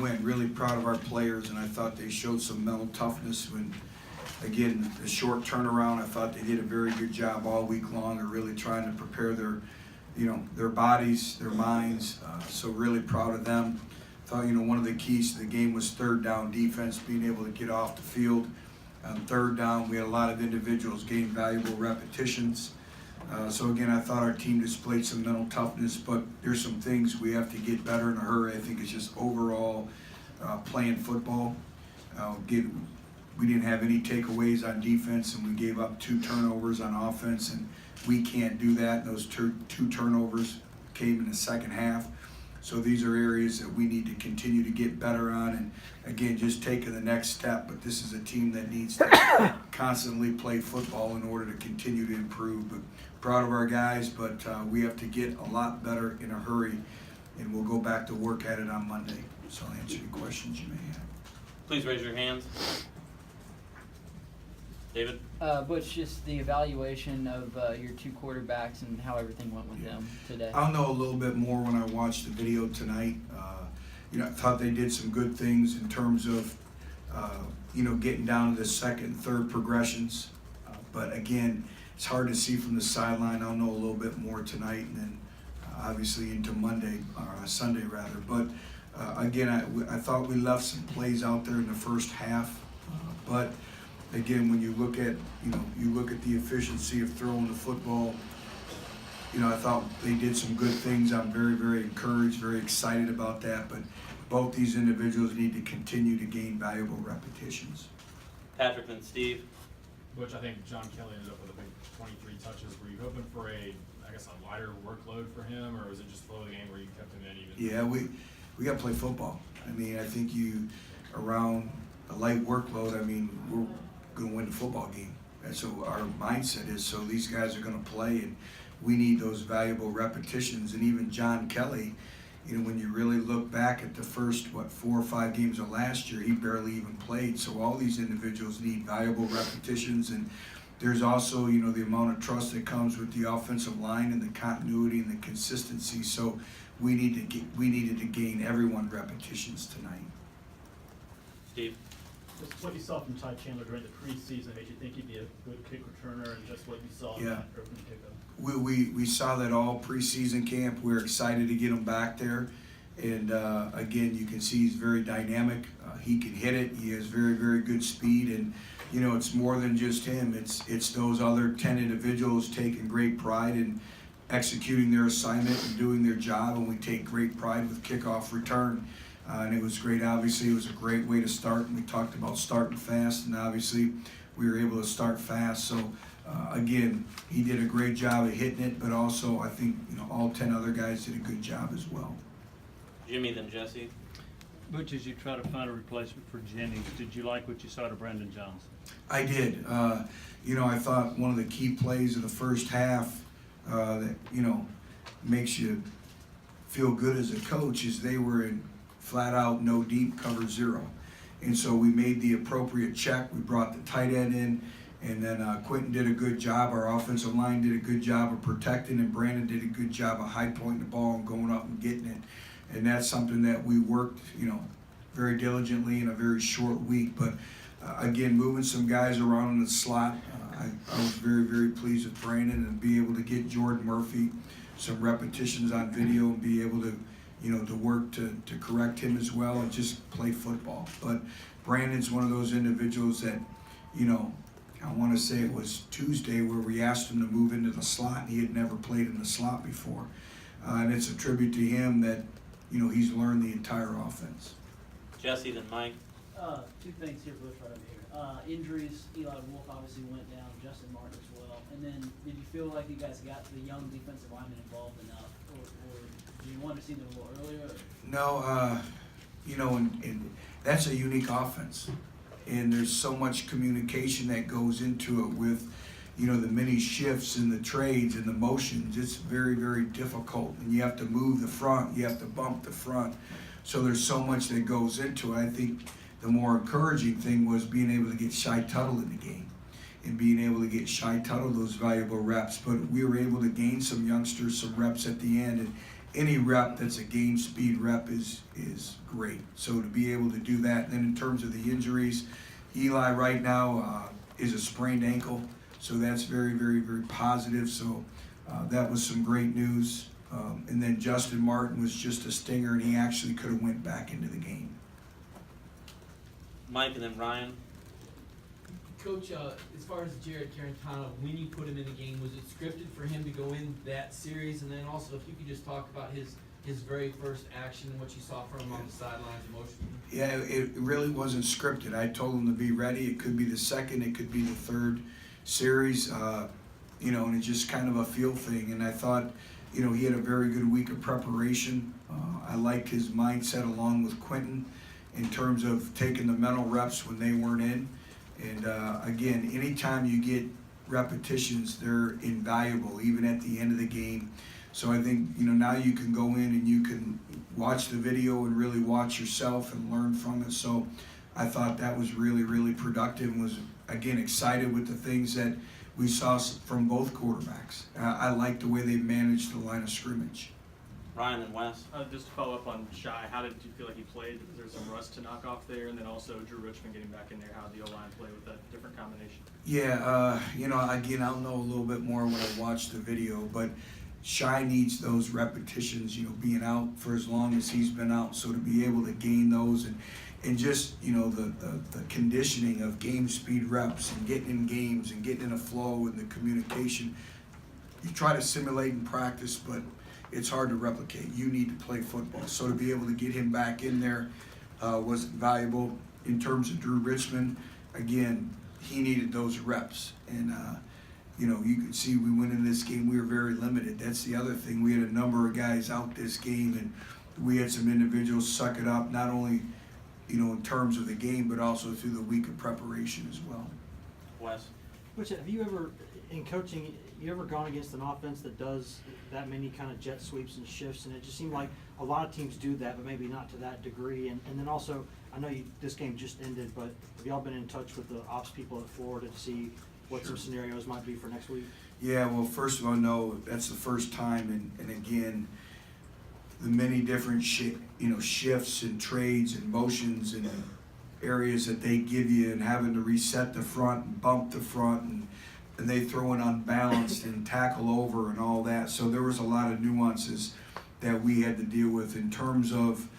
win. Really proud of our players, and I thought they showed some mental toughness when, again, the short turnaround. I thought they did a very good job all week long of really trying to prepare their bodies, their minds. So really proud of them. Thought, one of the keys to the game was third down defense, being able to get off the field. On third down, we had a lot of individuals gain valuable repetitions. So again, I thought our team displayed some mental toughness, but there's some things we have to get better in a hurry. I think it's just overall playing football. We didn't have any takeaways on defense, and we gave up 2 turnovers on offense, and we can't do that. Those two turnovers came in the second half. So these are areas that we need to continue to get better on, and again, just taking the next step. But this is a team that needs to constantly play football in order to continue to improve. But proud of our guys, but we have to get a lot better in a hurry, and we'll go back to work at it on Monday. So I'll answer any questions you may have. Please raise your hands. David? Butch, just the evaluation of your 2 quarterbacks and how everything went with them today. I'll know a little bit more when I watch the video tonight. I thought they did some good things in terms of, getting down to the second and third progressions. But again, it's hard to see from the sideline. I'll know a little bit more tonight, and then obviously into Sunday rather. But again, I thought we left some plays out there in the first half, but again, when you look at the efficiency of throwing the football, I thought they did some good things. I'm very, very encouraged, very excited about that. But both these individuals need to continue to gain valuable repetitions. Patrick and Steve. Butch, I think John Kelly ended up with a big 23 touches. Were you hoping for a lighter workload for him, or was it just flow of the game where you kept him in even? Yeah, we got to play football. I mean, I think around a light workload, we're going to win the football game. That's what our mindset is. So these guys are going to play, and we need those valuable repetitions. And even John Kelly, when you really look back at the first 4 or 5 games of last year, he barely even played. So all these individuals need valuable repetitions, and there's also the amount of trust that comes with the offensive line and the continuity and the consistency. So we needed to gain everyone repetitions tonight. Steve. Just what you saw from Ty Chandler during the preseason made you think he'd be a good kick returner, and just what you saw in that open kickoff. We saw that all preseason camp. We're excited to get him back there, and again, you can see he's very dynamic. He can hit it. He has very, very good speed, and it's more than just him. It's those other 10 individuals taking great pride in executing their assignment and doing their job, and we take great pride with kickoff return. And it was great. Obviously, it was a great way to start, and we talked about starting fast, and obviously we were able to start fast. So again, he did a great job of hitting it, but also I think all 10 other guys did a good job as well. Jimmy, then Jesse. Butch, as you try to find a replacement for Jennings, did you like what you saw to Brandon Jones? I did. I thought one of the key plays of the first half that makes you feel good as a coach is they were in flat out no deep cover 0, and so we made the appropriate check. We brought the tight end in, and then Quentin did a good job. Our offensive line did a good job of protecting, and Brandon did a good job of high pointing the ball and going up and getting it. And that's something that we worked very diligently in a very short week. But again, moving some guys around in the slot, I was very, very pleased with Brandon, and be able to get Jordan Murphy some repetitions on video and be able to to work to correct him as well and just play football. But Brandon's one of those individuals that, I want to say it was Tuesday where we asked him to move into the slot, and he had never played in the slot before. And it's a tribute to him that, he's learned the entire offense. Jesse, then Mike. 2 things here, Butch, right over here. Injuries, Eli Wolf obviously went down, Justin Martin as well. And then did you feel like you guys got the young defensive lineman involved enough, or do you want to see them a little earlier? No, and that's a unique offense. And there's so much communication that goes into it with, the many shifts and the trades and the motions. It's very, very difficult. And you have to move the front. You have to bump the front. So there's so much that goes into it. I think the more encouraging thing was being able to get Shy Tuttle in the game and being able to get Shy Tuttle those valuable reps. But we were able to gain some youngsters some reps at the end, any rep that's a game speed rep is great. So to be able to do that, and then in terms of the injuries, Eli right now is a sprained ankle, so that's very, very, very positive. So that was some great news. And then Justin Martin was just a stinger, and he actually could have went back into the game. Mike and then Ryan. Coach, as far as Jared Carantano, when you put him in the game, was it scripted for him to go in that series? And then also, if you could just talk about his very first action and what you saw from him on the sidelines emotionally. Yeah, it really wasn't scripted. I told him to be ready. It could be the second, it could be the third series, you know, and it's just kind of a feel thing. And I thought, you know, he had a very good week of preparation. I liked his mindset along with Quentin in terms of taking the mental reps when they weren't in. And again, anytime you get repetitions, they're invaluable, even at the end of the game. So I think, you know, now you can go in and you can watch the video and really watch yourself and learn from it. So I thought that was really, really productive, and was, again, excited with the things that we saw from both quarterbacks. I like the way they managed the line of scrimmage. Ryan and Wes. Just to follow up on Shy, how did you feel like he played? Was there some rust to knock off there? And then also Drew Richmond getting back in there, how did the O-line play with that different combination? Yeah, you know, again, I'll know a little bit more when I watch the video, but Shy needs those repetitions, you know, being out for as long as he's been out. So to be able to gain those and just, you know, the conditioning of game speed reps and getting in games and getting in a flow and the communication, you try to simulate in practice, but it's hard to replicate. You need to play football. So to be able to get him back in there was valuable. In terms of Drew Richmond, again, he needed those reps. And, you know, you could see we went in this game, we were very limited. That's the other thing. We had a number of guys out this game, and we had some individuals suck it up, not only, you know, in terms of the game, but also through the week of preparation as well. Wes. Which, have you ever, in coaching, you ever gone against an offense that does that many kind of jet sweeps and shifts? And it just seemed like a lot of teams do that, but maybe not to that degree. And then also, I know this game just ended, but have y'all been in touch with the ops people at Florida to see what some scenarios might be for next week? Yeah, well, first of all, no, that's the first time, and again, the many different shifts and trades and motions and areas that they give you, and having to reset the front and bump the front, and they throw in unbalanced and tackle over and all that. So there was a lot of nuances that we had to deal with. In terms of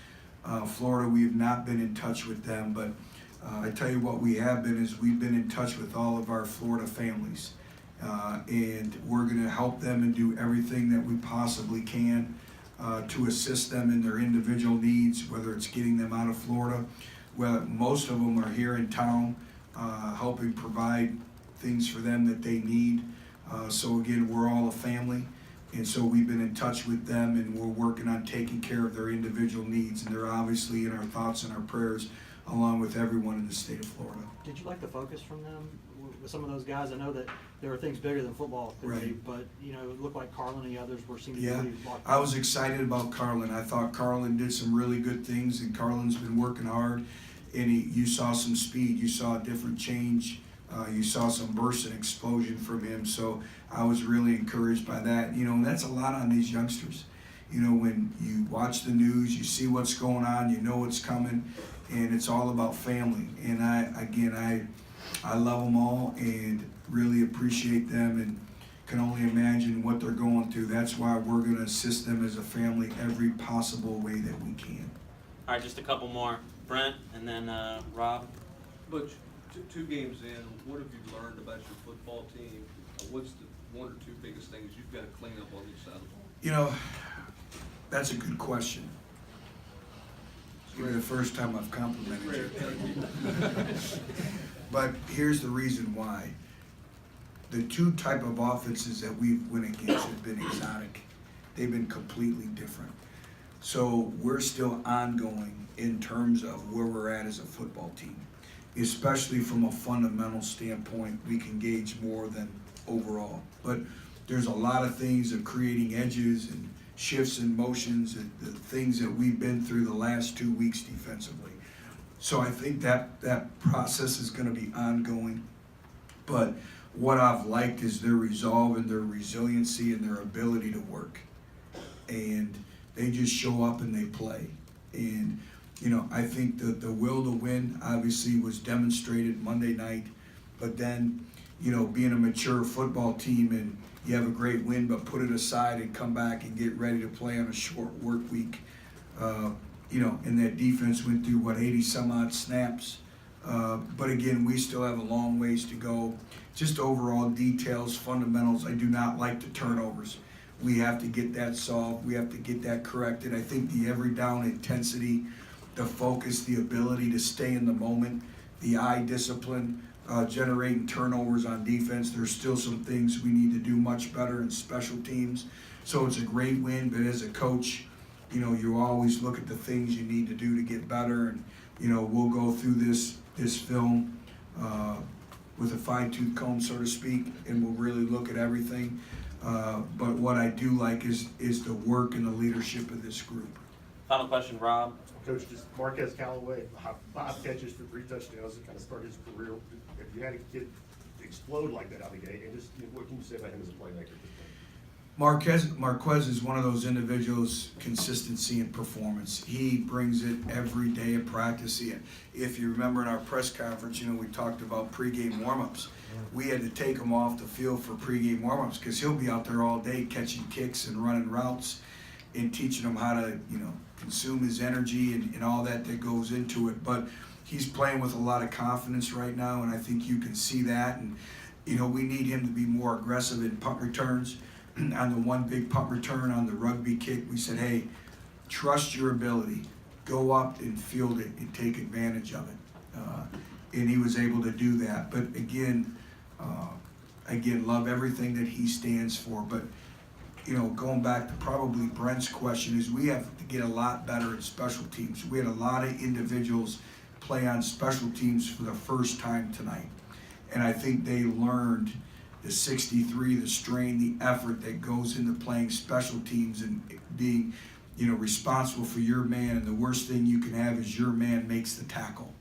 Florida, we have not been in touch with them, but I tell you what we have been is we've been in touch with all of our Florida families, and we're going to help them and do everything that we possibly can to assist them in their individual needs, whether it's getting them out of Florida. Well, most of them are here in town, helping provide things for them that they need. So again, we're all a family, and so we've been in touch with them, and we're working on taking care of their individual needs, and they're obviously in our thoughts and our prayers, along with everyone in the state of Florida. Did you like the focus from them with some of those guys? I know that there are things bigger than football, clearly, Right. But you know, it looked like Carlin and the others were seeming Yeah, pretty locked I in. was excited about Carlin. I thought Carlin did some really good things, and Carlin's been working hard. And you saw some speed, you saw a different change, you saw some burst and explosion from him. So I was really encouraged by that. You know, and that's a lot on these youngsters. You know, when you watch the news, you see what's going on, you know what's coming, and it's all about family. And I love them all and really appreciate them, and can only imagine what they're going through. That's why we're going to assist them as a family every possible way that we can. All right, just a couple more. Brent and then Rob. Butch, two games in, what have you learned about your football team? What's the one or two biggest things you've got to clean up on each side of the ball? You know, that's a good question. It's really the first time I've complimented you. But here's the reason why. The two type of offenses that we've went against have been exotic. They've been completely different. So we're still ongoing in terms of where we're at as a football team. Especially from a fundamental standpoint, we can gauge more than overall. But there's a lot of things of creating edges and shifts and motions and the things that we've been through the last 2 weeks defensively. So I think that process is going to be ongoing. But what I've liked is their resolve and their resiliency and their ability to work. And They just show up and they play. And, you know, I think that the will to win obviously was demonstrated Monday night, but then, you know, being a mature football team and you have a great win, but put it aside and come back and get ready to play on a short work week. You know, and that defense went through, 80 some odd snaps. But again, we still have a long ways to go. Just overall details, fundamentals. I do not like the turnovers. We have to get that solved. We have to get that corrected. I think the every down intensity, the focus, the ability to stay in the moment, the eye discipline, generating turnovers on defense. There's still some things we need to do much better in special teams. So it's a great win, but as a coach, you know, you always look at the things you need to do to get better. And, you know, we'll go through this film with a fine-tooth comb, so to speak, and we'll really look at everything. But what I do like is the work and the leadership of this group. Final question, Rob. Coach, just Marquez Callaway, 5 catches for 3 touchdowns to kind of start his career. If you had a kid explode like that out of the gate, and just what can you say about him as a playmaker at this point? Marquez is one of those individuals, consistency and performance. He brings it every day in practice. If you remember in our press conference, you know, we talked about pregame warm-ups. We had to take him off the field for pregame warm-ups because he'll be out there all day catching kicks and running routes and teaching him how to, you know, consume his energy and all that goes into it. But he's playing with a lot of confidence right now, and I think you can see that. And, you know, we need him to be more aggressive in punt returns. On the one big punt return on the rugby kick, we said, hey, trust your ability. Go up and field it and take advantage of it. And he was able to do that. But again, love everything that he stands for. But, you know, going back to probably Brent's question is we have to get a lot better at special teams. We had a lot of individuals play on special teams for the first time tonight. And I think they learned the 63, the strain, the effort that goes into playing special teams and being, you know, responsible for your man. And the worst thing you can have is your man makes the tackle.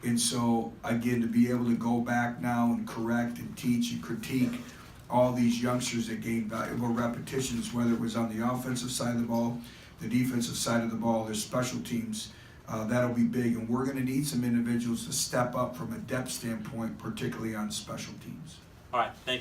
And so, again, to be able to go back now and correct and teach and critique all these youngsters that gain valuable repetitions, whether it was on the offensive side of the ball, the defensive side of the ball, their special teams, that'll be big. And we're going to need some individuals to step up from a depth standpoint, particularly on special teams. All right, thank